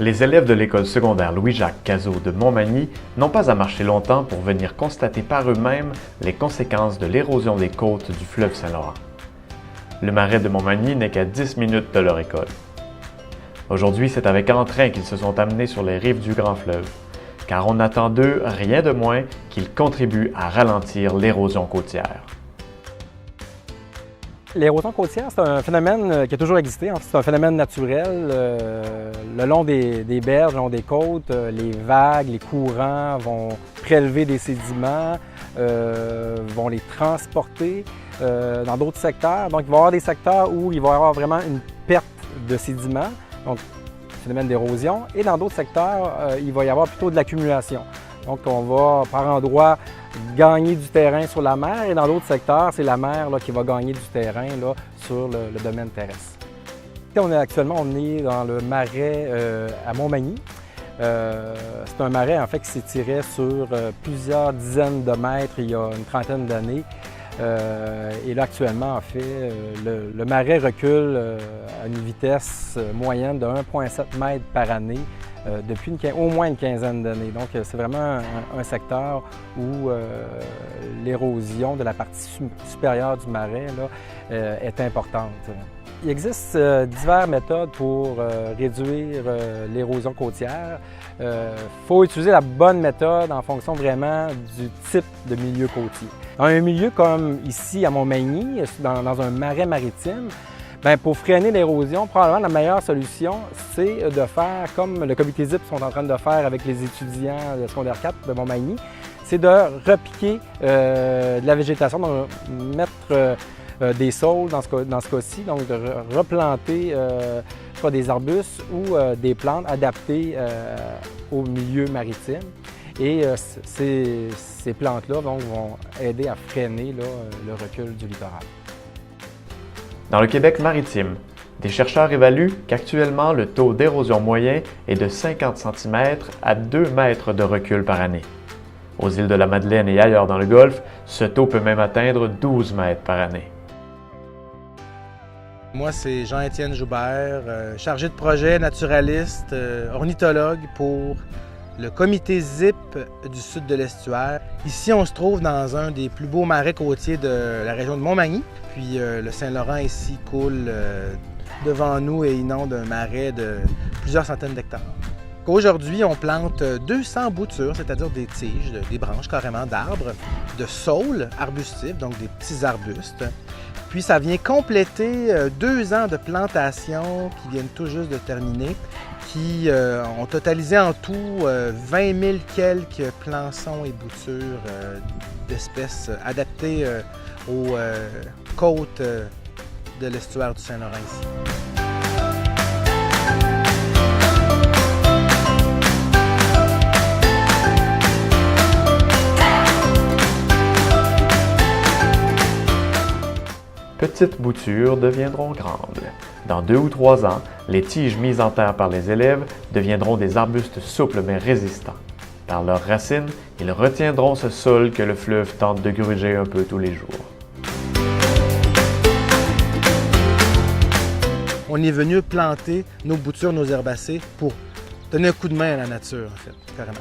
Les élèves de l'école secondaire Louis-Jacques Cazot de Montmagny n'ont pas à marcher longtemps pour venir constater par eux-mêmes les conséquences de l'érosion des côtes du fleuve Saint-Laurent. Le marais de Montmagny n'est qu'à 10 minutes de leur école. Aujourd'hui, c'est avec entrain qu'ils se sont amenés sur les rives du grand fleuve, car on attend d'eux rien de moins qu'ils contribuent à ralentir l'érosion côtière. L'érosion côtière, c'est un phénomène qui a toujours existé. En fait, c'est un phénomène naturel. Le long des berges, le long des côtes, les vagues, les courants vont prélever des sédiments, vont les transporter dans d'autres secteurs. Donc, il va y avoir des secteurs où il va y avoir vraiment une perte de sédiments, donc phénomène d'érosion. Et dans d'autres secteurs, il va y avoir plutôt de l'accumulation. Donc, on va, par endroits, gagner du terrain sur la mer et dans d'autres secteurs, c'est la mer là, qui va gagner du terrain là, sur le domaine terrestre. Actuellement, on est dans le marais à Montmagny. C'est un marais en fait qui s'étirait sur plusieurs dizaines de mètres il y a une trentaine d'années. Et là, actuellement, en fait, le marais recule à une vitesse moyenne de 1,7 m par année depuis au moins une quinzaine d'années. Donc, c'est vraiment un secteur où l'érosion de la partie supérieure du marais là, est importante. Il existe diverses méthodes pour réduire l'érosion côtière. Il faut utiliser la bonne méthode en fonction vraiment du type de milieu côtier. Dans un milieu comme ici à Montmagny, dans un marais maritime, bien, pour freiner l'érosion, probablement la meilleure solution, c'est de faire comme le comité ZIP sont en train de faire avec les étudiants de secondaire 4 de Montmagny, c'est de repiquer de la végétation, donc mettre des saules dans ce cas-ci, donc de replanter soit des arbustes ou des plantes adaptées au milieu maritime. Et ces plantes-là vont aider à freiner là, le recul du littoral. Dans le Québec maritime, des chercheurs évaluent qu'actuellement le taux d'érosion moyen est de 50 cm à 2 mètres de recul par année. Aux îles de la Madeleine et ailleurs dans le Golfe, ce taux peut même atteindre 12 mètres par année. Moi, c'est Jean-Étienne Joubert, chargé de projet, naturaliste, ornithologue pour le comité ZIP du sud de l'estuaire. Ici, on se trouve dans un des plus beaux marais côtiers de la région de Montmagny. Puis le Saint-Laurent ici coule devant nous et inonde un marais de plusieurs centaines d'hectares. Aujourd'hui, on plante 200 boutures, c'est-à-dire des tiges, des branches carrément d'arbres, de saules arbustifs, donc des petits arbustes. Puis ça vient compléter 2 ans de plantation qui viennent tout juste de terminer, qui ont totalisé en tout 20 000 quelques plançons et boutures d'espèces adaptées aux côtes de l'estuaire du Saint-Laurent ici. Petites boutures deviendront grandes. Dans 2 ou 3 ans, les tiges mises en terre par les élèves deviendront des arbustes souples mais résistants. Par leurs racines, ils retiendront ce sol que le fleuve tente de gruger un peu tous les jours. On est venu planter nos boutures, nos herbacées pour donner un coup de main à la nature, en fait, carrément.